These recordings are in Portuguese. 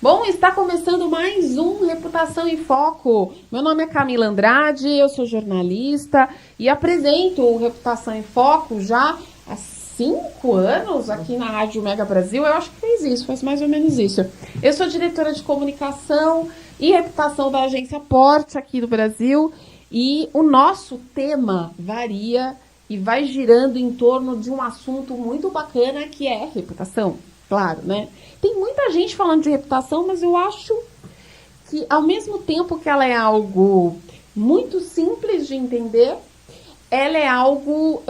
Bom, está começando mais um Reputação em Foco. Meu nome é Camila Andrade, eu sou jornalista e apresento o Reputação em Foco já há 5 anos aqui na Rádio Mega Brasil. Eu acho que faz mais ou menos isso. Eu sou diretora de comunicação e reputação da agência Porte aqui do Brasil e o nosso tema varia e vai girando em torno de um assunto muito bacana que é reputação. Claro, né? Tem muita gente falando de reputação, mas eu acho que, ao mesmo tempo que ela é algo muito simples de entender, ela é algo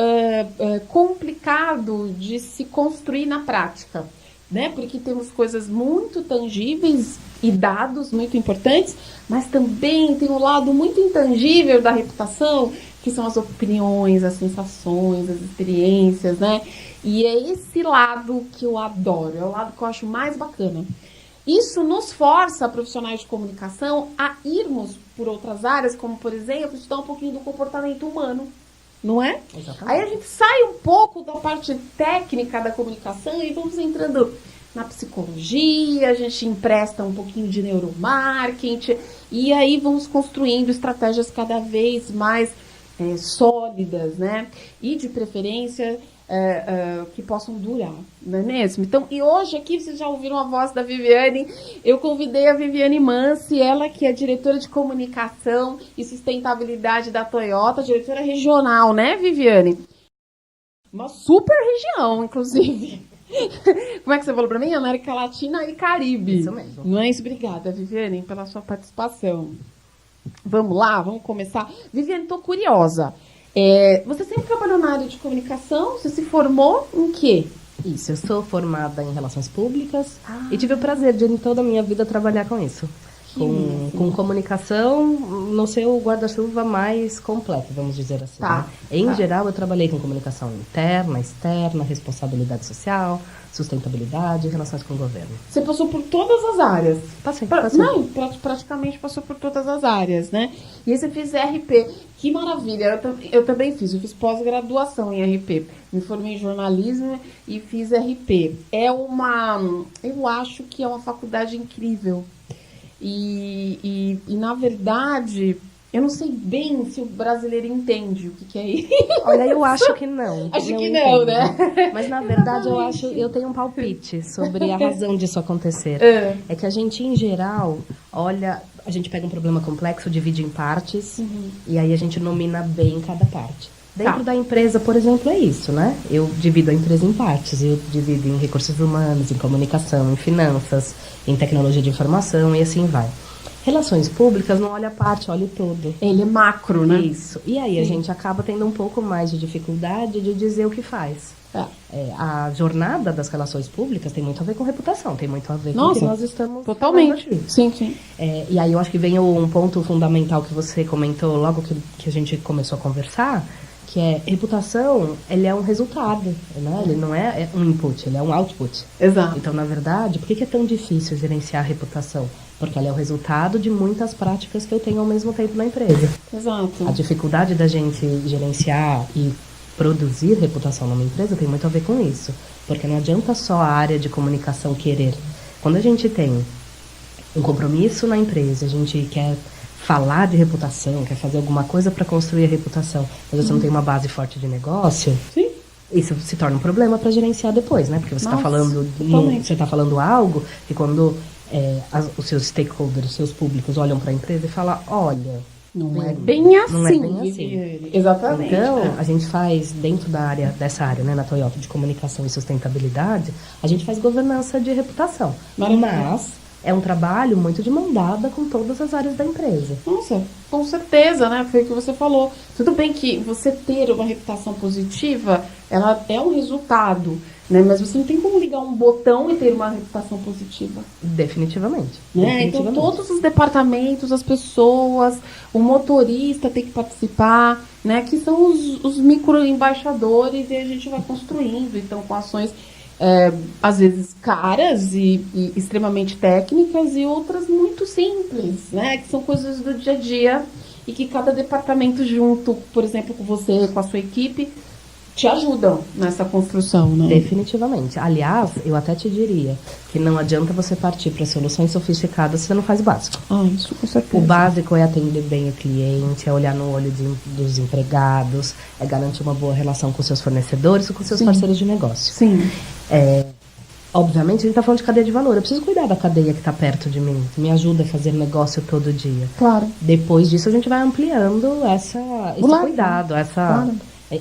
complicado de se construir na prática, né? Porque temos coisas muito tangíveis e dados muito importantes, mas também tem um lado muito intangível da reputação, que são as opiniões, as sensações, as experiências, né? E é esse lado que eu adoro, é o lado que eu acho mais bacana. Isso nos força, profissionais de comunicação, a irmos por outras áreas, como, por exemplo, estudar um pouquinho do comportamento humano, não é? Exatamente. Aí a gente sai um pouco da parte técnica da comunicação e vamos entrando na psicologia, a gente empresta um pouquinho de neuromarketing e aí vamos construindo estratégias cada vez mais sólidas, né? E de preferência que possam durar, não é mesmo? Então, e hoje aqui vocês já ouviram a voz da Viviane, eu convidei a Viviane Mansi, ela que é diretora de comunicação e sustentabilidade da Toyota, diretora regional, né, Viviane? Uma super região, inclusive. Como é que você falou para mim? América Latina e Caribe. Isso mesmo. Não é isso? Obrigada, Viviane, pela sua participação. Vamos lá, vamos começar. Viviane, estou curiosa. Você sempre trabalhou na área de comunicação? Você se formou em quê? Isso, eu sou formada em Relações Públicas e tive o prazer de, em toda a minha vida, trabalhar com isso. Com comunicação no seu guarda-chuva mais completo, vamos dizer assim. Tá, né? Em geral, eu trabalhei com comunicação interna, externa, responsabilidade social, sustentabilidade e relações com o governo. Você passou por todas as áreas. Passei. Não, praticamente passou por todas as áreas, né? E aí você fez RP. Que maravilha. Eu também fiz. Eu fiz pós-graduação em RP. Me formei em jornalismo e fiz RP. Eu acho que é uma faculdade incrível. E na verdade, eu não sei bem se o brasileiro entende o que é isso. Olha, eu acho que não. Acho que não, né? Mas na verdade eu tenho um palpite sobre a razão disso acontecer. É que a gente, em geral, olha, a gente pega um problema complexo, divide em partes, e aí a gente nomina bem cada parte. Dentro da empresa, por exemplo, é isso, né? Eu divido a empresa em partes. Eu divido em recursos humanos, em comunicação, em finanças, em tecnologia de informação e assim vai. Relações públicas não olha a parte, olha o todo. Ele é macro, né? Isso. E aí a gente acaba tendo um pouco mais de dificuldade de dizer o que faz. A jornada das relações públicas tem muito a ver com reputação, tem muito a ver com o que nós estamos totalmente. falando aqui. Sim. E aí eu acho que vem um ponto fundamental que você comentou logo que a gente começou a conversar, que é reputação, ele é um resultado, né? Ele não é um input, ele é um output. Exato. Então, na verdade, por que é tão difícil gerenciar a reputação? Porque ela é o resultado de muitas práticas que eu tenho ao mesmo tempo na empresa. Exato. A dificuldade da gente gerenciar e produzir reputação numa empresa tem muito a ver com isso. Porque não adianta só a área de comunicação querer. Quando a gente tem um compromisso na empresa, a gente quer falar de reputação, quer fazer alguma coisa para construir a reputação, mas você não tem uma base forte de negócio, Sim. Isso se torna um problema para gerenciar depois, né? Porque você está falando algo e quando os seus stakeholders, os seus públicos olham para a empresa e falam, olha, não é bem assim. Não é bem assim. Exatamente. Então, a gente faz, dentro dessa área, né, na Toyota, de comunicação e sustentabilidade, a gente faz governança de reputação. Mas é um trabalho muito de mão dada com todas as áreas da empresa. Nossa, com certeza, né? Foi o que você falou. Tudo bem que você ter uma reputação positiva, ela é um resultado, né? Mas você não tem como ligar um botão e ter uma reputação positiva. Definitivamente. Né? Então, todos os departamentos, as pessoas, o motorista tem que participar, né? Que são os microembaixadores e a gente vai construindo, então, com ações às vezes caras e extremamente técnicas e outras muito simples, né? Que são coisas do dia a dia e que cada departamento junto, por exemplo, com você, com a sua equipe, te ajudam nessa construção, né? Definitivamente. Aliás, eu até te diria que não adianta você partir para soluções sofisticadas se você não faz o básico. Isso com certeza. O básico é atender bem o cliente, é olhar no olho dos empregados, é garantir uma boa relação com seus fornecedores e com seus parceiros de negócio. Sim. Obviamente, a gente está falando de cadeia de valor. Eu preciso cuidar da cadeia que está perto de mim, que me ajuda a fazer negócio todo dia. Claro. Depois disso, a gente vai ampliando esse cuidado,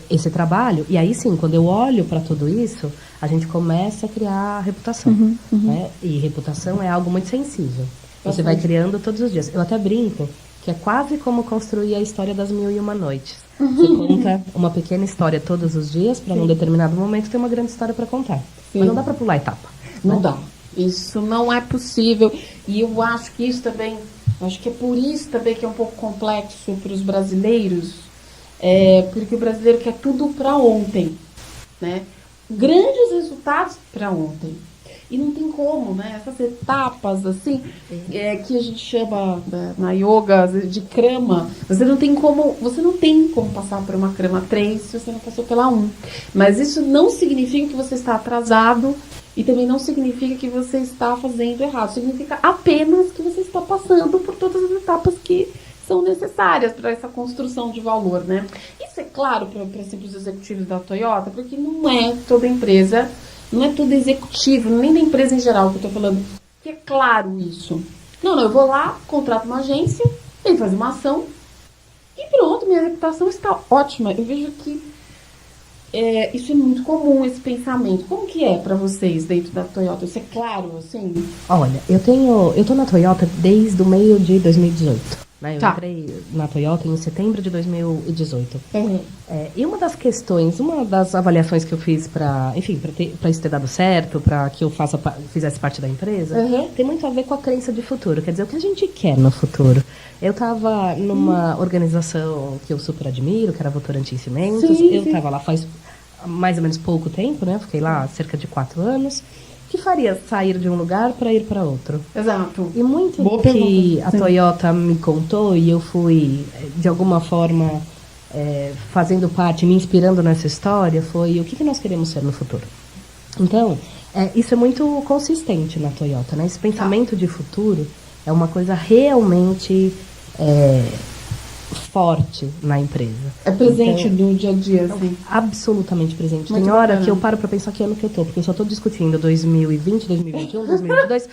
esse trabalho. E aí sim, quando eu olho para tudo isso, a gente começa a criar reputação. Né? E reputação é algo muito sensível. Você vai criando todos os dias. Eu até brinco que é quase como construir a história das 1001 Noites. Você conta uma pequena história todos os dias para num determinado momento ter uma grande história para contar. Mas não dá para pular etapa. Não dá. Isso não é possível. E eu acho que isso também, acho que é por isso também que é um pouco complexo para os brasileiros, porque o brasileiro quer tudo para ontem, né? Grandes resultados para ontem. E não tem como, né? Essas etapas, assim, que a gente chama na yoga de krama, você não tem como passar por uma krama 3 se você não passou pela 1. Mas isso não significa que você está atrasado e também não significa que você está fazendo errado. Significa apenas que você está passando por todas as etapas que são necessárias para essa construção de valor, né? Isso é claro para os executivos da Toyota, porque não é toda empresa... Não é tudo executivo, nem da empresa em geral que eu tô falando. Que é claro isso. Não, eu vou lá, contrato uma agência, ele faz uma ação e pronto, minha reputação está ótima. Eu vejo que isso é muito comum, esse pensamento. Como que é para vocês dentro da Toyota? Isso é claro, assim? Olha, eu tô na Toyota desde o meio de 2018. Né? Eu entrei na Toyota em setembro de 2018. E uma das questões, uma das avaliações que eu fiz para isso ter dado certo, para que eu fizesse parte da empresa, tem muito a ver com a crença de futuro. Quer dizer, o que a gente quer no futuro. Eu estava numa organização que eu super admiro, que era a Votorantim Cimentos. Eu estava lá faz mais ou menos pouco tempo, né? Fiquei lá cerca de 4 anos. Que faria sair de um lugar para ir para outro? Exato. E muito do que a Toyota me contou, e eu fui, de alguma forma, fazendo parte, me inspirando nessa história, foi o que nós queremos ser no futuro. Então, isso é muito consistente na Toyota, né? Esse pensamento de futuro é uma coisa realmente forte na empresa. É presente no dia a dia, assim. Absolutamente presente. Muito Tem hora bacana. que eu paro pra pensar que ano que eu tô, porque eu só tô discutindo 2020, 2021, 2022.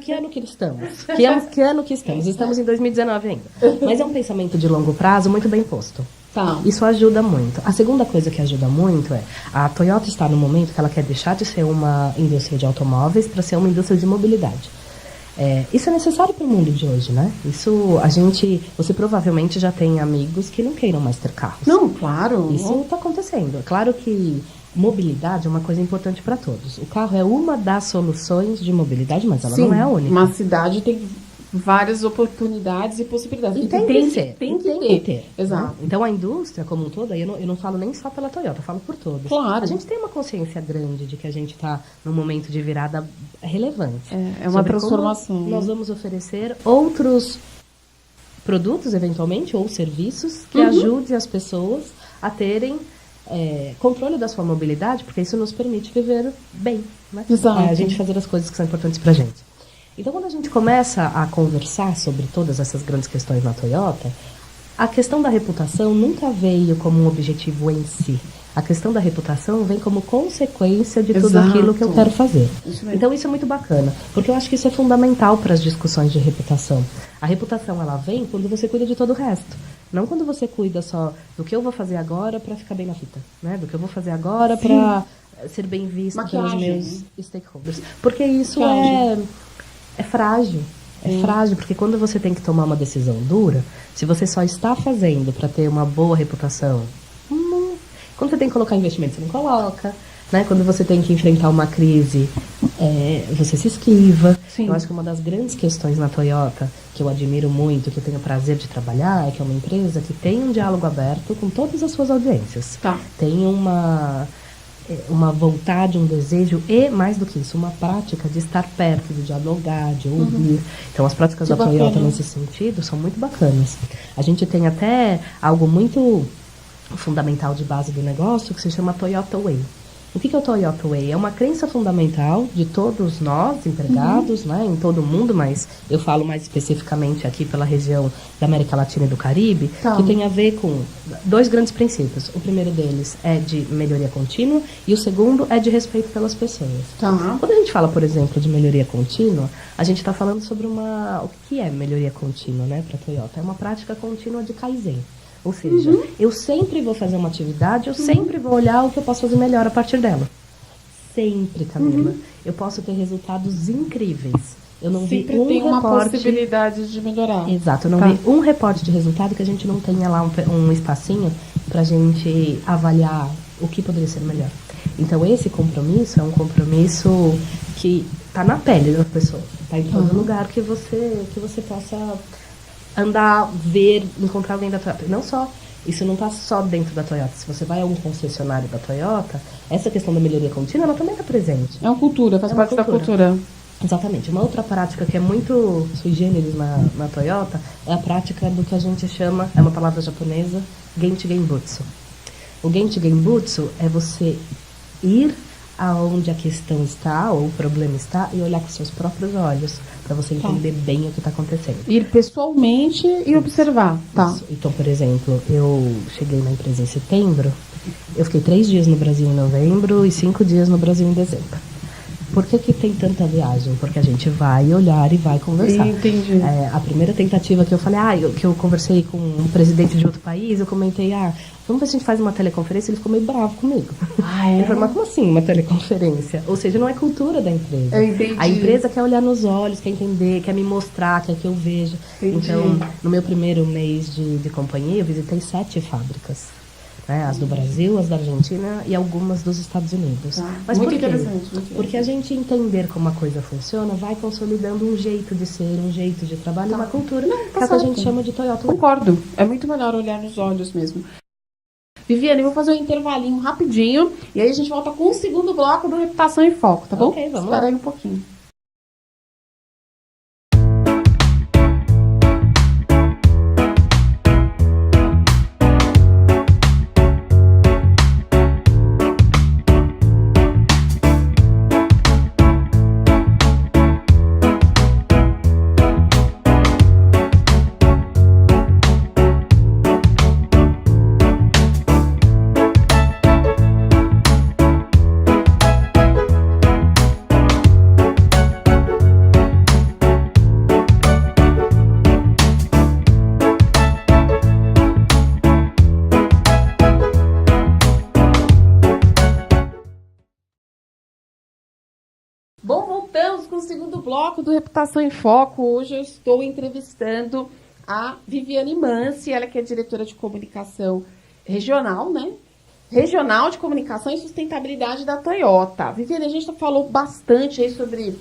Que ano que estamos? Que ano que estamos? Estamos em 2019 ainda. Mas é um pensamento de longo prazo muito bem posto. Isso ajuda muito. A segunda coisa que ajuda muito a Toyota está no momento que ela quer deixar de ser uma indústria de automóveis para ser uma indústria de mobilidade. Isso é necessário para o mundo de hoje, né? Você provavelmente já tem amigos que não queiram mais ter carros. Não, claro. Isso está acontecendo. É claro que mobilidade é uma coisa importante para todos. O carro é uma das soluções de mobilidade, mas ela não é a única. Uma cidade tem várias oportunidades e possibilidades. E tem que ter. Exato. Né? Então, a indústria como um todo, eu não falo nem só pela Toyota, eu falo por todos. Claro. A gente tem uma consciência grande de que a gente está num momento de virada relevante. É uma transformação. Nós vamos oferecer outros produtos, eventualmente, ou serviços que ajudem as pessoas a terem controle da sua mobilidade, porque isso nos permite viver bem. Né? Exato. A gente fazer as coisas que são importantes pra gente. Então, quando a gente começa a conversar sobre todas essas grandes questões na Toyota, a questão da reputação nunca veio como um objetivo em si. A questão da reputação vem como consequência de tudo aquilo que eu quero fazer. Então, isso é muito bacana, porque eu acho que isso é fundamental para as discussões de reputação. A reputação, ela vem quando você cuida de todo o resto. Não quando você cuida só do que eu vou fazer agora para ficar bem na fita, né? Do que eu vou fazer agora para ser bem visto pelos meus stakeholders. Porque isso é frágil. É frágil, porque quando você tem que tomar uma decisão dura, se você só está fazendo para ter uma boa reputação, quando você tem que colocar investimento, você não coloca. Né? Quando você tem que enfrentar uma crise, você se esquiva. Eu acho que uma das grandes questões na Toyota, que eu admiro muito, que eu tenho o prazer de trabalhar, é que é uma empresa que tem um diálogo aberto com todas as suas audiências. Tem uma vontade, um desejo e, mais do que isso, uma prática de estar perto, de dialogar, de ouvir. Então, as práticas da Toyota nesse sentido são muito bacanas. A gente tem até algo muito fundamental de base do negócio que se chama Toyota Way. O que é o Toyota Way? É uma crença fundamental de todos nós, empregados, né, em todo o mundo, mas eu falo mais especificamente aqui pela região da América Latina e do Caribe, que tem a ver com 2 grandes princípios. O primeiro deles é de melhoria contínua e o segundo é de respeito pelas pessoas. Quando a gente fala, por exemplo, de melhoria contínua, a gente está falando sobre o que é melhoria contínua, né, para a Toyota? É uma prática contínua de Kaizen. Ou seja, eu sempre vou fazer uma atividade, eu sempre vou olhar o que eu posso fazer melhor a partir dela. Sempre, Camila. Eu posso ter resultados incríveis. Eu não sempre vi um tem reporte... uma possibilidade de melhorar. Exato, eu não vi um reporte de resultado que a gente não tenha lá um espacinho pra gente avaliar o que poderia ser melhor. Então, esse compromisso é um compromisso que tá na pele da pessoa. Tá em todo lugar que você possa... andar, ver, encontrar alguém da Toyota. Não só, isso não está só dentro da Toyota. Se você vai a um concessionário da Toyota, essa questão da melhoria contínua, ela também está presente. É uma cultura, faz parte da cultura. Exatamente. Uma outra prática que é muito sui generis na Toyota é a prática do que a gente chama, é uma palavra japonesa, Genchi Genbutsu. O Genchi Genbutsu é você ir aonde a questão está, ou o problema está, e olhar com seus próprios olhos, para você entender bem o que está acontecendo. Ir pessoalmente e observar, Isso. Então, por exemplo, eu cheguei na empresa em setembro, eu fiquei 3 dias no Brasil em novembro e 5 dias no Brasil em dezembro. Por que tem tanta viagem? Porque a gente vai olhar e vai conversar. Entendi. A primeira tentativa que eu falei, que eu conversei com um presidente de outro país, eu comentei, vamos ver se a gente faz uma teleconferência, ele ficou meio bravo comigo. Ele falou, mas como assim uma teleconferência? Ou seja, não é cultura da empresa. Eu entendi. A empresa quer olhar nos olhos, quer entender, quer me mostrar, quer que eu veja. Entendi. Então, no meu primeiro mês de companhia, eu visitei 7 fábricas. Né, as do Brasil, as da Argentina e algumas dos Estados Unidos. Mas muito por quê? interessante. Porque a gente entender como a coisa funciona vai consolidando um jeito de ser, um jeito de trabalho, uma cultura que a gente chama de Toyota. Concordo. É muito melhor olhar nos olhos mesmo. Viviane, eu vou fazer um intervalinho rapidinho e aí a gente volta com o segundo bloco do Reputação em Foco, tá bom? Ok, vamos Espera lá. aí um pouquinho. Bom, voltamos com o segundo bloco do Reputação em Foco. Hoje eu estou entrevistando a Viviane Mansi, ela que é diretora de comunicação regional, né? Regional de Comunicação e Sustentabilidade da Toyota. Viviane, a gente falou bastante aí sobre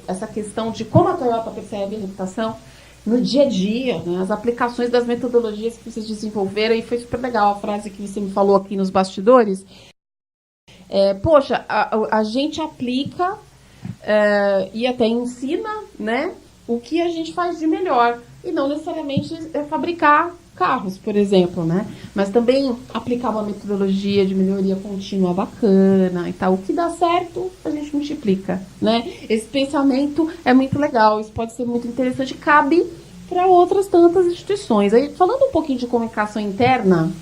essa questão de como a Toyota percebe a reputação no dia a dia, né? As aplicações das metodologias que vocês desenvolveram, e foi super legal a frase que você me falou aqui nos bastidores. Poxa, a gente aplica e até ensina, né, o que a gente faz de melhor. E não necessariamente fabricar carros, por exemplo, né? Mas também aplicar uma metodologia de melhoria contínua bacana e tal. O que dá certo, a gente multiplica, né? Esse pensamento é muito legal, isso pode ser muito interessante, cabe para outras tantas instituições. Aí, falando um pouquinho de comunicação interna,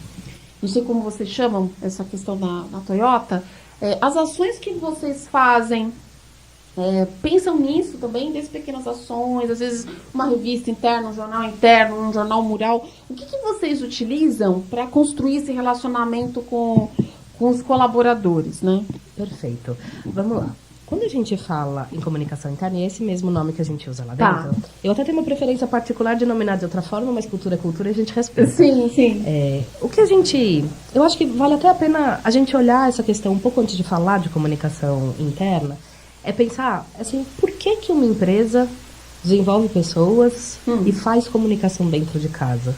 não sei como vocês chamam essa questão na Toyota, as ações que vocês fazem, pensam nisso também, desde pequenas ações, às vezes uma revista interna, um jornal interno, um jornal mural. O que vocês utilizam para construir esse relacionamento com os colaboradores, né? Perfeito. Vamos lá. Quando a gente fala em comunicação interna, é esse mesmo nome que a gente usa lá dentro. Eu até tenho uma preferência particular de nominar de outra forma, mas cultura é cultura e a gente respeita. Sim, sim. O que a gente... Eu acho que vale até a pena a gente olhar essa questão um pouco antes de falar de comunicação interna, é pensar, assim, por que uma empresa desenvolve pessoas e faz comunicação dentro de casa?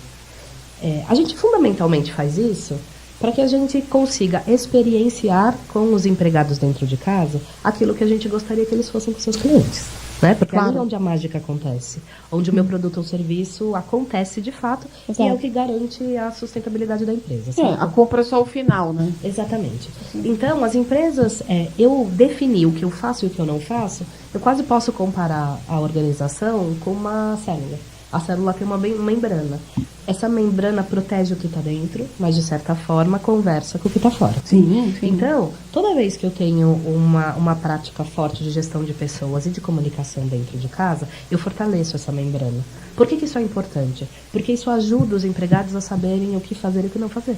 A gente fundamentalmente faz isso para que a gente consiga experienciar com os empregados dentro de casa aquilo que a gente gostaria que eles fossem com seus clientes. né? Porque Claro. ali é onde a mágica acontece. Onde o meu produto ou serviço acontece de fato. Exato. E é o que garante a sustentabilidade da empresa. Certo? A compra é só o final, né? Exatamente. Então, as empresas, eu defini o que eu faço e o que eu não faço, eu quase posso comparar a organização com uma célula. A célula tem uma membrana. Essa membrana protege o que está dentro, mas de certa forma conversa com o que está fora. Sim. Então, toda vez que eu tenho uma prática forte de gestão de pessoas e de comunicação dentro de casa, eu fortaleço essa membrana. Por que isso é importante? Porque isso ajuda os empregados a saberem o que fazer e o que não fazer.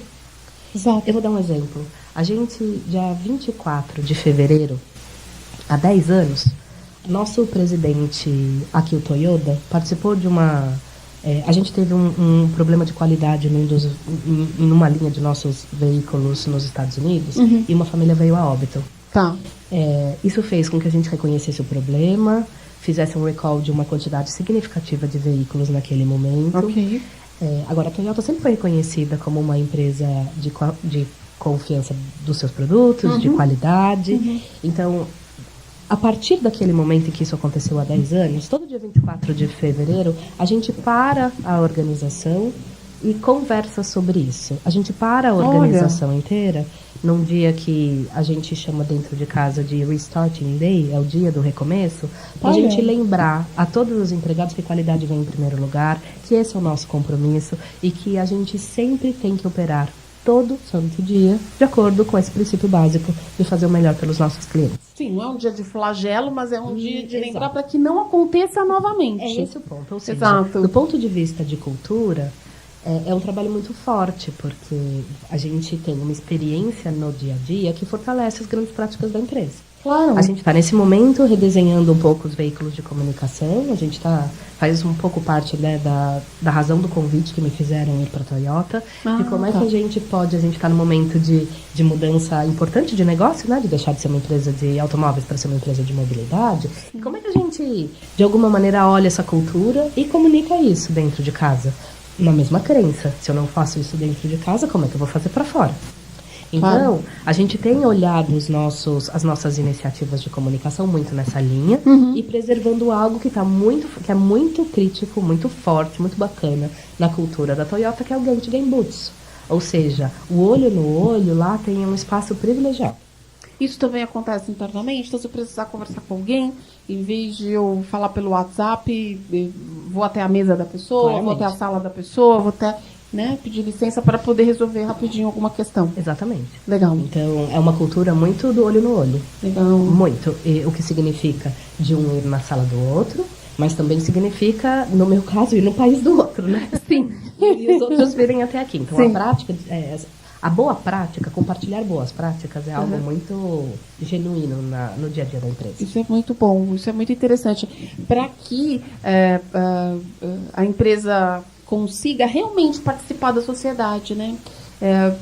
Exato. Eu vou dar um exemplo. A gente, dia 24 de fevereiro, há 10 anos, nosso presidente Akio Toyoda participou de uma... a gente teve um problema de qualidade numa linha de nossos veículos nos Estados Unidos e uma família veio a óbito. Tá. Isso fez com que a gente reconhecesse o problema, fizesse um recall de uma quantidade significativa de veículos naquele momento. Ok. Agora, a Toyota sempre foi reconhecida como uma empresa de confiança dos seus produtos, de qualidade. Então, a partir daquele momento em que isso aconteceu há 10 anos, todo dia 24 de fevereiro, a gente para a organização e conversa sobre isso. A gente para a organização inteira num dia que a gente chama dentro de casa de Restarting Day, é o dia do recomeço, para a gente lembrar a todos os empregados que qualidade vem em primeiro lugar, que esse é o nosso compromisso e que a gente sempre tem que operar todo santo dia, de acordo com esse princípio básico de fazer o melhor pelos nossos clientes. Sim, não é um dia de flagelo, mas é um dia de lembrar para que não aconteça novamente. É esse o ponto. Ou seja, Exato. do ponto de vista de cultura, é um trabalho muito forte, porque a gente tem uma experiência no dia a dia que fortalece as grandes práticas da empresa. Claro. A gente está, nesse momento, redesenhando um pouco os veículos de comunicação. A gente faz um pouco parte, né, da razão do convite que me fizeram ir para a Toyota. De como é que a gente está no momento de mudança importante de negócio, né? De deixar de ser uma empresa de automóveis para ser uma empresa de mobilidade. E como é que a gente, de alguma maneira, olha essa cultura e comunica isso dentro de casa? Na mesma crença. Se eu não faço isso dentro de casa, como é que eu vou fazer para fora? Então, a gente tem olhado as nossas iniciativas de comunicação muito nessa linha e preservando algo que é muito crítico, muito forte, muito bacana na cultura da Toyota, que é o Genchi Genbutsu. Ou seja, o olho no olho lá tem um espaço privilegiado. Isso também acontece internamente? Então, se eu precisar conversar com alguém, em vez de eu falar pelo WhatsApp, vou até a mesa da pessoa, Claramente. vou até a sala da pessoa, vou até... pedir licença para poder resolver rapidinho alguma questão. Exatamente. Legal. Então, é uma cultura muito do olho no olho. Legal. Muito. E o que significa de um ir na sala do outro, mas também significa, no meu caso, ir no país do outro, né? Sim. E os outros virem até aqui. Então, Sim. a prática, a boa prática, compartilhar boas práticas é algo muito genuíno no dia a dia da empresa. Isso é muito bom, isso é muito interessante. Para que a empresa consiga realmente participar da sociedade, né?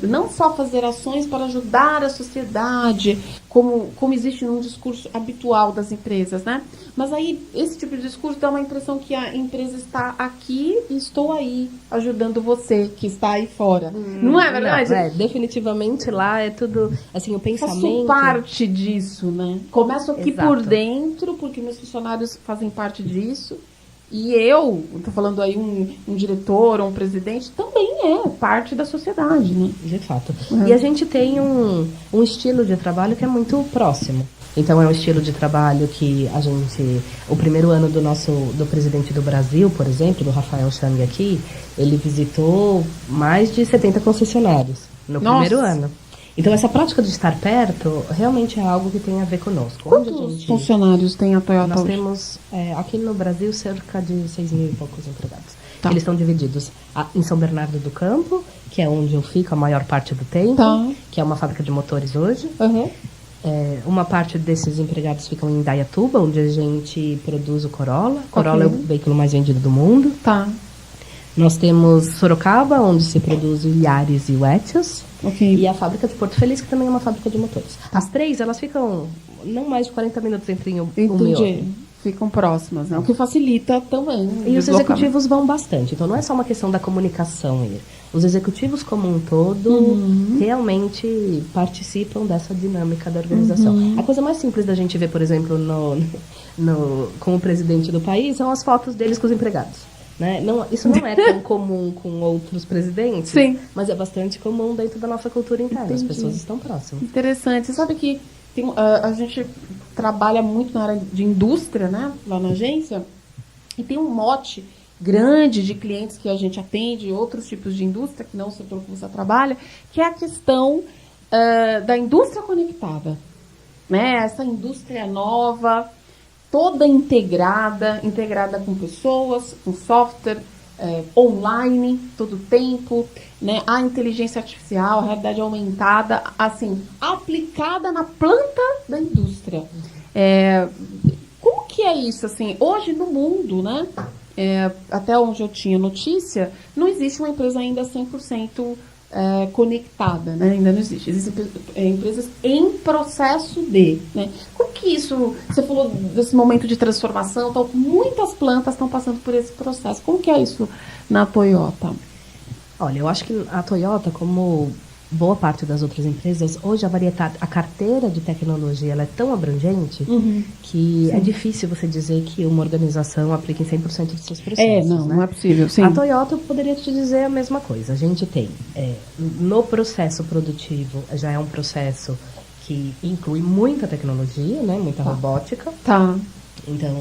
Não só fazer ações para ajudar a sociedade, como existe num discurso habitual das empresas, né? Mas aí, esse tipo de discurso dá uma impressão que a empresa está aqui e estou aí, ajudando você, que está aí fora. Não é verdade? Não, definitivamente lá é tudo, assim, o pensamento... Faço parte disso, né? Começo aqui Exato. por dentro, porque meus funcionários fazem parte disso. E eu, estou falando aí um diretor ou um presidente, também é parte da sociedade, né? De fato. E a gente tem um estilo de trabalho que é muito próximo. Então, é um estilo de trabalho que a gente... O primeiro ano do presidente do Brasil, por exemplo, do Rafael Chang aqui, ele visitou mais de 70 concessionários no primeiro ano. Então, essa prática de estar perto realmente é algo que tem a ver conosco. Quantos funcionários tem a Toyota Nós hoje? temos, aqui no Brasil, cerca de 6 mil e poucos empregados. Tá. Eles estão divididos em São Bernardo do Campo, que é onde eu fico a maior parte do tempo, Tá. que é uma fábrica de motores hoje. Uhum. Uma parte desses empregados ficam em Indaiatuba, onde a gente produz o Corolla. Corolla é o veículo mais vendido do mundo. Tá. Nós temos Sorocaba, onde se produz o Yaris e o Etios. Ok. E a fábrica de Porto Feliz, que também é uma fábrica de motores. As três, elas ficam não mais de 40 minutos entre um e outro. ficam próximas, né? O que facilita também. E os executivos vão bastante. Então, não é só uma questão da comunicação ir. Os executivos como um todo realmente participam dessa dinâmica da organização. A coisa mais simples da gente ver, por exemplo, com o presidente do país, são as fotos deles com os empregados. Né? Não, isso não é tão comum com outros presidentes, Sim. Mas é bastante comum dentro da nossa cultura interna. Entendi. As pessoas estão próximas. Interessante. Você sabe que a gente trabalha muito na área de indústria, né? Lá na agência, e tem um mote grande de clientes que a gente atende, outros tipos de indústria, que não é o setor que você trabalha, que é a questão da indústria conectada. Né? Essa indústria nova, toda integrada com pessoas, com software, online, todo o tempo, né? A inteligência artificial, a realidade aumentada, assim, aplicada na planta da indústria. Como que é isso, assim, hoje no mundo, né? Até onde eu tinha notícia, não existe uma empresa ainda 100% conectada, né? Ainda não existe. Existem empresas em processo de, né? Como que isso, você falou desse momento de transformação, então, muitas plantas estão passando por esse processo. Como que é isso na Toyota? Olha, eu acho que a Toyota, como boa parte das outras empresas, hoje a carteira de tecnologia ela é tão abrangente que é difícil você dizer que uma organização aplica em 100% dos seus processos. Não é possível. Sim. A Toyota, eu poderia te dizer a mesma coisa. A gente tem, no processo produtivo, já é um processo que inclui muita tecnologia, né, muita robótica. Tá. Então,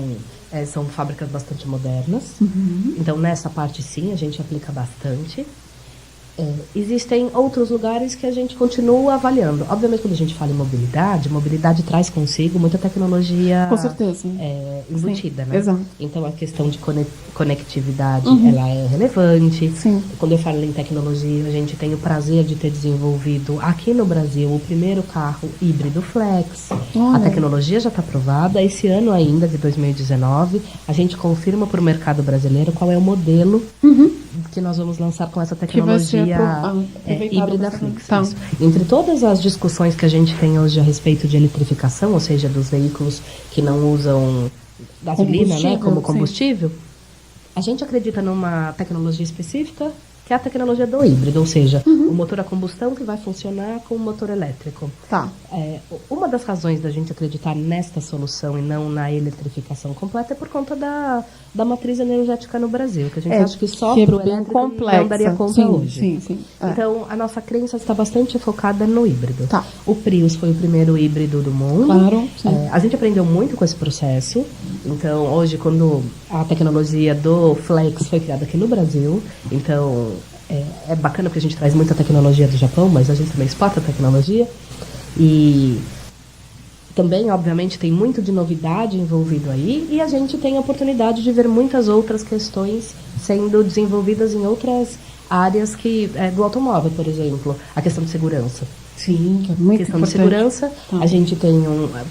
são fábricas bastante modernas. Então, nessa parte, sim, a gente aplica bastante. Existem outros lugares que a gente continua avaliando. Obviamente, quando a gente fala em mobilidade traz consigo muita tecnologia com certeza. Embutida, Sim, né? Exato. Então, a questão de conectividade, ela é relevante. Sim. Quando eu falo em tecnologia, a gente tem o prazer de ter desenvolvido aqui no Brasil o primeiro carro híbrido flex. Olha. A tecnologia já está aprovada. Esse ano ainda, de 2019, a gente confirma para o mercado brasileiro qual é o modelo que nós vamos lançar com essa tecnologia híbrida flex. Tá. Entre todas as discussões que a gente tem hoje a respeito de eletrificação, ou seja, dos veículos que não usam gasolina, né, como combustível, a gente acredita numa tecnologia específica, que é a tecnologia do híbrido, ou seja, o motor a combustão que vai funcionar com o motor elétrico. Tá. Uma das razões da gente acreditar nesta solução e não na eletrificação completa é por conta da matriz energética no Brasil, que a gente acha que só para o elétrico não daria conta hoje. Sim. Então, a nossa crença está bastante focada no híbrido. Tá. O Prius foi o primeiro híbrido do mundo. Claro, sim. A gente aprendeu muito com esse processo. Então, hoje, quando a tecnologia do Flex foi criada aqui no Brasil, então, é bacana porque a gente traz muita tecnologia do Japão, mas a gente também exporta tecnologia. E também, obviamente, tem muito de novidade envolvido aí, e a gente tem a oportunidade de ver muitas outras questões sendo desenvolvidas em outras áreas do automóvel, por exemplo, a questão de segurança. Sim, que é muito questão importante. de segurança, a gente tem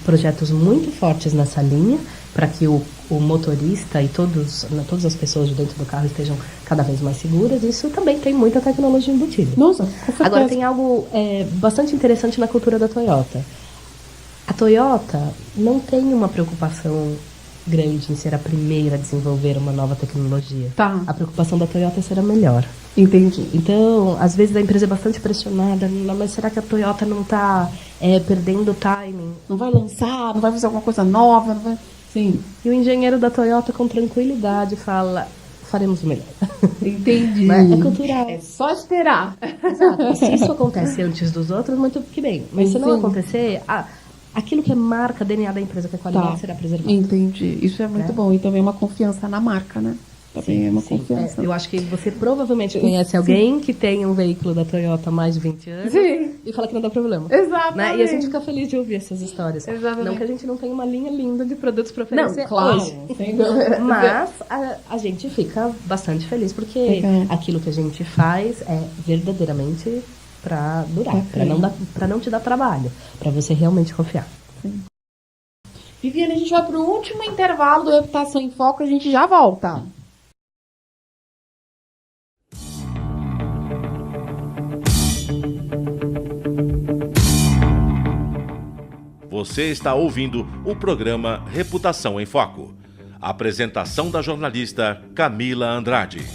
projetos muito fortes nessa linha, para que o motorista e todas as pessoas de dentro do carro estejam cada vez mais seguras. Isso também tem muita tecnologia embutida. Nossa, com certeza. Agora, tem algo bastante interessante na cultura da Toyota. A Toyota não tem uma preocupação grande em ser a primeira a desenvolver uma nova tecnologia. Tá. A preocupação da Toyota é ser a melhor. Entendi. Então, às vezes a empresa é bastante pressionada, mas será que a Toyota não está perdendo o timing? Não vai lançar, não vai fazer alguma coisa nova, não vai... Sim. E o engenheiro da Toyota, com tranquilidade, fala: faremos o melhor. Entendi. É cultural. É só esperar. Exato. Se isso acontece antes dos outros, muito que bem. Mas se não acontecer, aquilo que é marca, DNA da empresa, que é qualidade, será preservado. Entendi. Isso é muito bom. E também uma confiança na marca, né? Também é uma confiança. Eu acho que você provavelmente conhece alguém que tem um veículo da Toyota há mais de 20 anos e fala que não dá problema. Exatamente. Né? E a gente fica feliz de ouvir essas histórias. Exatamente. Não que a gente não tenha uma linha linda de produtos para oferecer. Não, claro. Hoje. Mas a gente fica bastante feliz porque aquilo que a gente faz é verdadeiramente para durar, para não te dar trabalho, para você realmente confiar. Sim. Viviane, a gente vai para o último intervalo do Reputação em Foco, a gente já volta. Você está ouvindo o programa Reputação em Foco. Apresentação da jornalista Camila Andrade.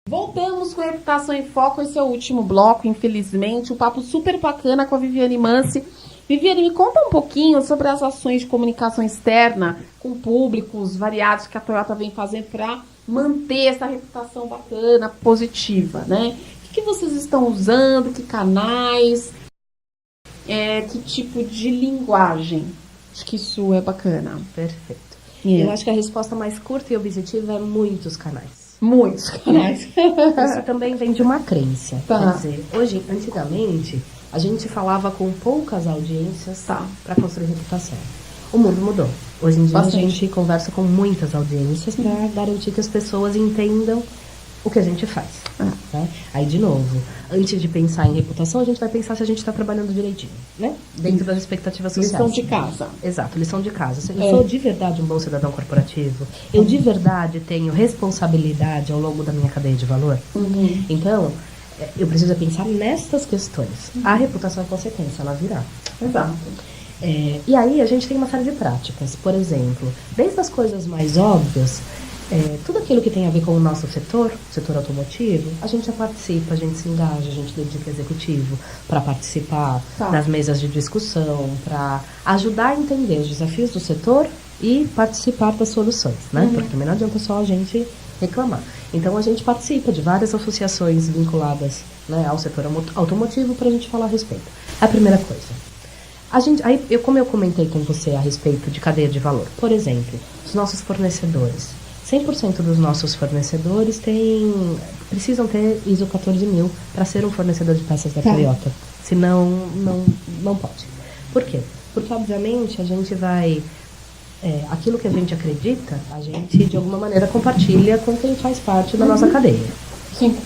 Voltamos com Reputação em Foco, esse é o último bloco, infelizmente. Um papo super bacana com a Viviane Mansi. Viviane, me conta um pouquinho sobre as ações de comunicação externa com públicos variados que a Toyota vem fazendo para manter essa reputação bacana, positiva, né? O que vocês estão usando, que canais, que tipo de linguagem? Acho que isso é bacana. Perfeito. Eu acho que a resposta mais curta e objetiva é muitos canais. Muitos canais. Isso também vem de uma crença. Tá. Quer dizer, antigamente, a gente falava com poucas audiências para construir reputação. O mundo mudou. Hoje em dia a gente conversa com muitas audiências para garantir que as pessoas entendam o que a gente faz. Né? Aí, de novo, antes de pensar em reputação, a gente vai pensar se a gente está trabalhando direitinho, né? Dentro das expectativas sociais. Lição de casa. Exato, lição de casa. Eu sou de verdade um bom cidadão corporativo? Eu de verdade tenho responsabilidade ao longo da minha cadeia de valor? Então, eu preciso pensar nessas questões. A reputação é consequência, ela virá. Exato. E aí a gente tem uma série de práticas. Por exemplo, desde as coisas mais óbvias, tudo aquilo que tem a ver com o nosso setor automotivo, a gente já participa, a gente se engaja, a gente dedica executivo para participar das mesas de discussão, para ajudar a entender os desafios do setor e participar das soluções, né? Porque também não adianta só a gente reclamar. Então a gente participa de várias associações vinculadas, né, ao setor automotivo para a gente falar a respeito. A primeira coisa. Como eu comentei com você a respeito de cadeia de valor, por exemplo, os nossos fornecedores. 100% dos nossos fornecedores precisam ter ISO 14000 para ser um fornecedor de peças da Toyota. Senão, não pode. Por quê? Porque, obviamente, a gente vai... aquilo que a gente acredita, a gente, de alguma maneira, compartilha com quem faz parte da nossa cadeia. Sim.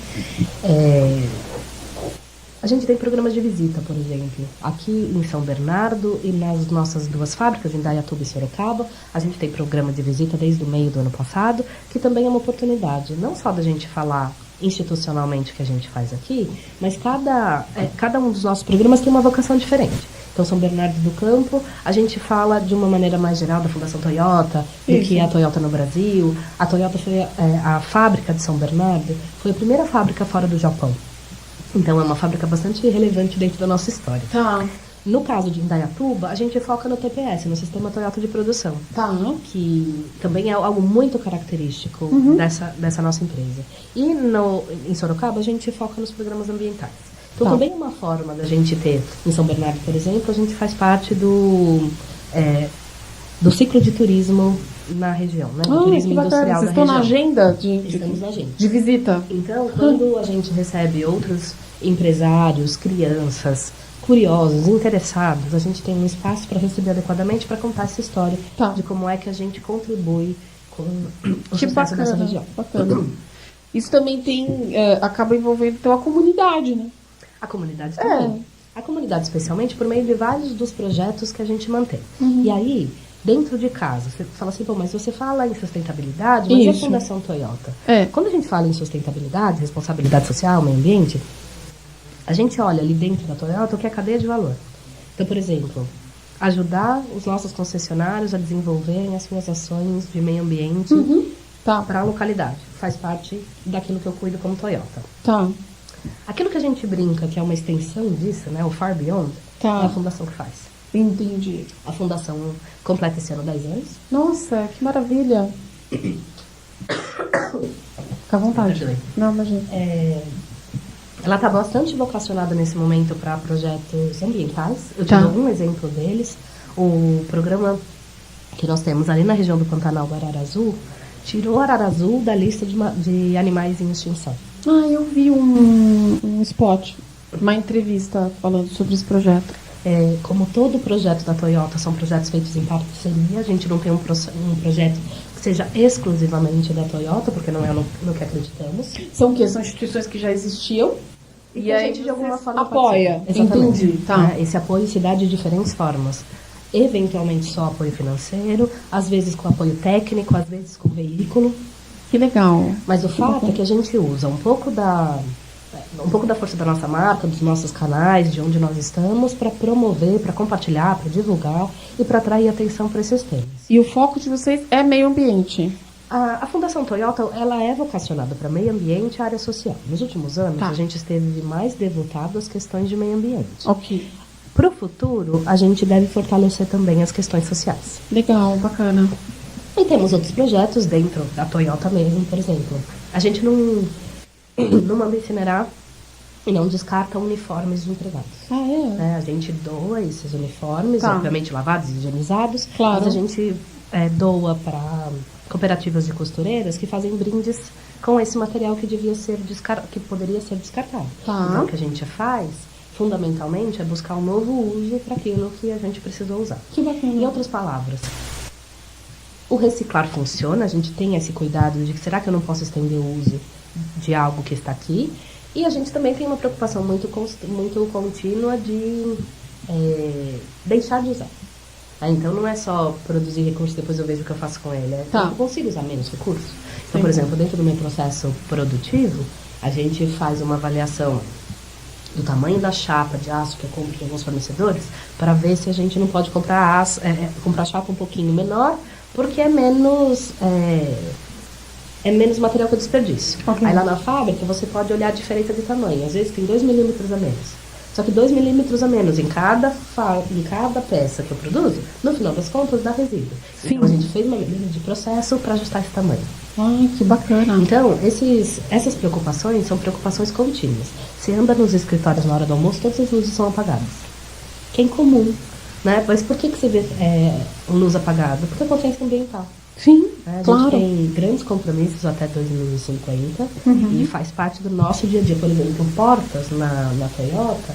A gente tem programas de visita, por exemplo, aqui em São Bernardo e nas nossas duas fábricas, em Indaiatuba e Sorocaba. A gente tem programa de visita desde o meio do ano passado, que também é uma oportunidade, não só da gente falar institucionalmente o que a gente faz aqui, mas cada um dos nossos programas tem uma vocação diferente. Então, São Bernardo do Campo, a gente fala de uma maneira mais geral da Fundação Toyota, do que é a Toyota no Brasil. A Toyota foi a fábrica de São Bernardo, foi a primeira fábrica fora do Japão. Então, é uma fábrica bastante relevante dentro da nossa história. No caso de Indaiatuba, a gente foca no TPS, no Sistema Toyota de Produção. Que também é algo muito característico dessa nossa empresa. E em Sorocaba, a gente foca nos programas ambientais. Então, também é uma forma da gente ter, em São Bernardo, por exemplo, a gente faz parte do ciclo de turismo na região, né? Do turismo industrial da região. Vocês estão na agenda Estamos na agenda de visita. Então, quando a gente recebe outros empresários, crianças, curiosos, interessados, a gente tem um espaço para receber adequadamente para contar essa história de como é que a gente contribui com o sucesso dessa região. Bacana. Isso também acaba envolvendo então a comunidade, né? A comunidade também. A comunidade, especialmente, por meio de vários dos projetos que a gente mantém. E aí, dentro de casa, você fala assim, mas você fala em sustentabilidade, mas e a Fundação Toyota? Quando a gente fala em sustentabilidade, responsabilidade social, meio ambiente, a gente olha ali dentro da Toyota o que é a cadeia de valor. Então, por exemplo, ajudar os nossos concessionários a desenvolverem as suas ações de meio ambiente para a localidade. Faz parte daquilo que eu cuido como Toyota. Aquilo que a gente brinca, que é uma extensão disso, né, o Far Beyond, é a fundação que faz. Entendi. A fundação completa esse ano 10 anos. Nossa, que maravilha. Fica à vontade. Não, imagina. Ela está bastante vocacionada nesse momento para projetos ambientais. Eu te dou um exemplo deles. O programa que nós temos ali na região do Pantanal do Ararazu tirou o Ararazu da lista de animais em extinção. Eu vi um spot, uma entrevista falando sobre esse projeto. Como todo projeto da Toyota, são projetos feitos em parceria. A gente não tem um projeto que seja exclusivamente da Toyota, porque não é no que acreditamos. São o quê? São instituições que já existiam? E a gente, de alguma forma, apoia. Exatamente. Entendi. Esse apoio se dá de diferentes formas. Eventualmente só apoio financeiro, às vezes com apoio técnico, às vezes com veículo. Que legal. Mas o fato é que a gente usa um pouco da força da nossa marca, dos nossos canais, de onde nós estamos, para promover, para compartilhar, para divulgar e para atrair atenção para esses temas. E o foco de vocês é meio ambiente? A Fundação Toyota, ela é vocacionada para meio ambiente e área social. Nos últimos anos, a gente esteve mais devotado às questões de meio ambiente. Ok. Para o futuro, a gente deve fortalecer também as questões sociais. Legal, bacana. E temos outros projetos dentro da Toyota mesmo, por exemplo. A gente não manda incinerar e não descarta uniformes de empregados. A gente doa esses uniformes, obviamente lavados e higienizados, claro. Mas a gente doa para cooperativas de costureiras que fazem brindes com esse material que que poderia ser descartado. Então, o que a gente faz, fundamentalmente, é buscar um novo uso para aquilo que a gente precisou usar. Que bacana. Em outras palavras, o reciclar funciona, a gente tem esse cuidado de que será que eu não posso estender o uso de algo que está aqui? E a gente também tem uma preocupação muito contínua de deixar de usar. Então não é só produzir recurso e depois eu vejo o que eu faço com ele. Eu consigo usar menos recursos. Então, por exemplo, dentro do meu processo produtivo, a gente faz uma avaliação do tamanho da chapa de aço que eu compro de alguns fornecedores para ver se a gente não pode comprar chapa um pouquinho menor, porque é menos material que eu desperdício. Okay. Aí lá na fábrica você pode olhar a diferença de tamanho. Às vezes tem 2 milímetros a menos. Só que 2 milímetros a menos em cada peça que eu produzo, no final das contas dá resíduo. Sim. Então a gente fez uma medida de processo para ajustar esse tamanho. Ai, que bacana. Então, essas preocupações são preocupações contínuas. Você anda nos escritórios na hora do almoço, todas as luzes são apagadas. Que é incomum, né? Mas por que você vê luz apagada? Porque é consciência ambiental. Sim, A claro. gente tem grandes compromissos até 2050 e faz parte do nosso dia a dia. Por exemplo, portas na Toyota,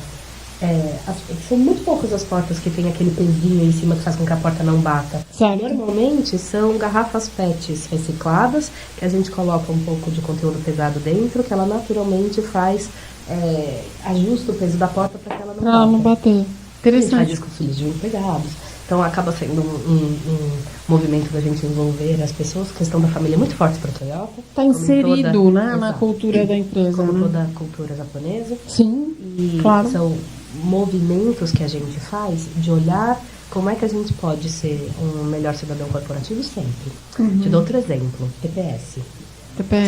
são muito poucas as portas que tem aquele pezinho em cima que faz com que a porta não bata. Certo. Normalmente são garrafas PETs recicladas, que a gente coloca um pouco de conteúdo pesado dentro, que ela naturalmente ajusta o peso da porta para que ela não bata. Não bater. A gente Interessante. faz isso com filhos de empregados. Então acaba sendo um movimento da gente envolver as pessoas. A questão da família é muito forte para a Toyota. Está inserido, na Exato. cultura da empresa. Como né? toda a cultura japonesa. Sim, E claro. são movimentos que a gente faz de olhar como é que a gente pode ser um melhor cidadão corporativo sempre. Te dou outro exemplo. TPS.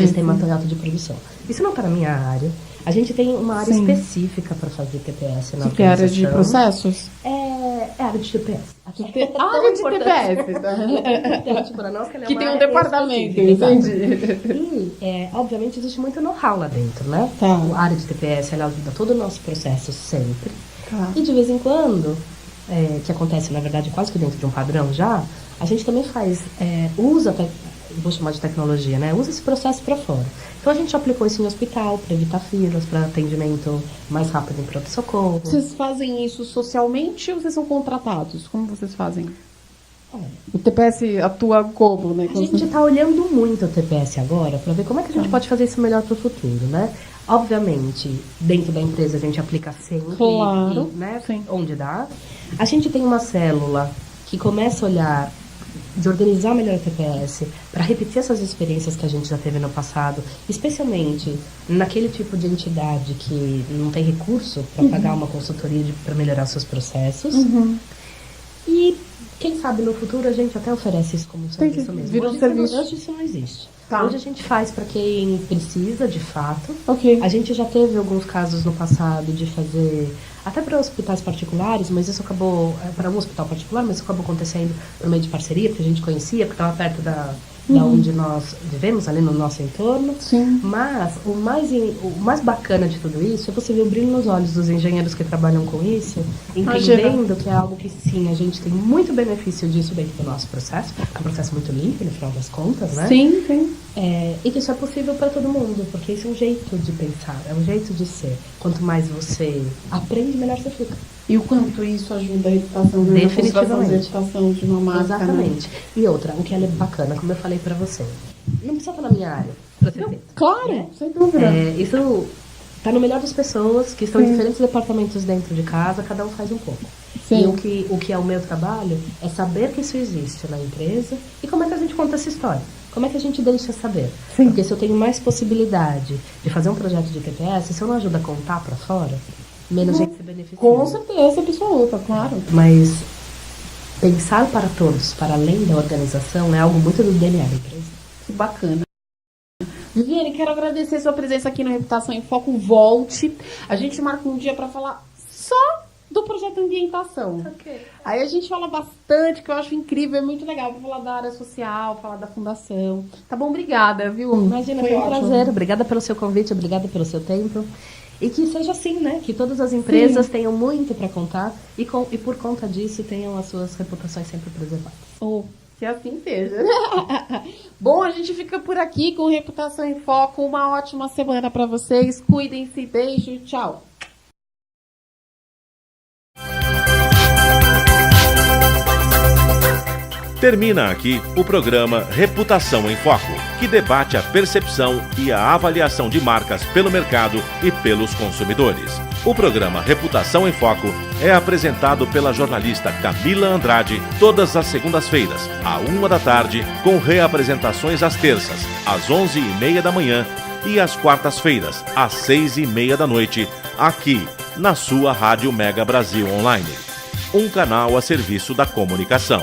Sistema Toyota de Produção. Isso não está na minha área. A gente tem uma área específica para fazer TPS na organização. Que é área de processos? É área de TPS. Área de TPS. Tá? Que tem um departamento, entendi. E, obviamente, existe muito know-how lá dentro, né? Tá. A área de TPS, ela ajuda todo o nosso processo sempre. Tá. E de vez em quando, que acontece, na verdade, quase que dentro de um padrão já, a gente também vou chamar de tecnologia, né? Usa esse processo para fora. Então a gente aplicou isso em hospital para evitar filas, para atendimento mais rápido em pronto-socorro. Vocês fazem isso socialmente ou vocês são contratados? Como vocês fazem? O TPS atua como, né? A gente está olhando muito o TPS agora para ver como é que a gente pode fazer isso melhor para o futuro, né? Obviamente, dentro da empresa a gente aplica sempre, Claro, né? sim. Onde dá. A gente tem uma célula que começa a olhar de organizar melhor o TPS, para repetir essas experiências que a gente já teve no passado, especialmente naquele tipo de entidade que não tem recurso para pagar uma consultoria para melhorar seus processos. E quem sabe no futuro a gente até oferece isso como um serviço mesmo. Vira um serviço. Hoje isso não existe. Tá. Hoje a gente faz para quem precisa de fato. Ok. A gente já teve alguns casos no passado de fazer até para hospitais particulares, mas isso acabou para um hospital particular, mas isso acabou acontecendo por meio de parceria, porque a gente conhecia, porque estava perto da onde nós vivemos, ali no nosso entorno. Sim. Mas o mais bacana de tudo isso é você ver o brilho nos olhos dos engenheiros que trabalham com isso, entendendo que é algo que sim, a gente tem muito benefício disso dentro do nosso processo, é um processo muito limpo, no final das contas, né? Sim, sim. E que isso é possível para todo mundo, porque isso é um jeito de pensar, é um jeito de ser. Quanto mais você aprende, melhor você fica. E o quanto isso ajuda a reputação, Definitivamente. A reputação de uma marca, Exatamente. Né? E outra, o que é bacana, como eu falei pra você, não precisa estar na minha área pra ser feito. Claro, sem dúvida. Isso tá no melhor das pessoas que estão em diferentes departamentos dentro de casa, cada um faz um pouco. Sim. E o que é o meu trabalho é saber que isso existe na empresa e como é que a gente conta essa história. como é que a gente deixa saber? Sim. Porque se eu tenho mais possibilidade de fazer um projeto de TPS, se eu não ajudo a contar para fora, menos gente se beneficia. Com certeza absoluta, claro. Mas pensar para todos, para além da organização, é algo muito do DNA da empresa. Que bacana. Viviane, quero agradecer sua presença aqui no Reputação em Foco. Volte. A gente marca um dia para falar só do projeto Ambientação. Okay. Aí a gente fala bastante, que eu acho incrível, é muito legal pra falar da área social, falar da fundação. Tá bom? Obrigada, viu? Imagina, foi um prazer. Obrigada pelo seu convite, obrigada pelo seu tempo. E que seja assim, né? Que todas as empresas tenham muito para contar e por conta disso tenham as suas reputações sempre preservadas. Que assim seja. Bom, a gente fica por aqui com Reputação em Foco. Uma ótima semana para vocês. Cuidem-se. Beijo. Tchau. Termina aqui o programa Reputação em Foco, que debate a percepção e a avaliação de marcas pelo mercado e pelos consumidores. O programa Reputação em Foco é apresentado pela jornalista Camila Andrade todas as segundas-feiras, à 13h, com reapresentações às terças, às 11h30 da manhã e às quartas-feiras, às 6h30 da noite, aqui na sua Rádio Mega Brasil Online, um canal a serviço da comunicação.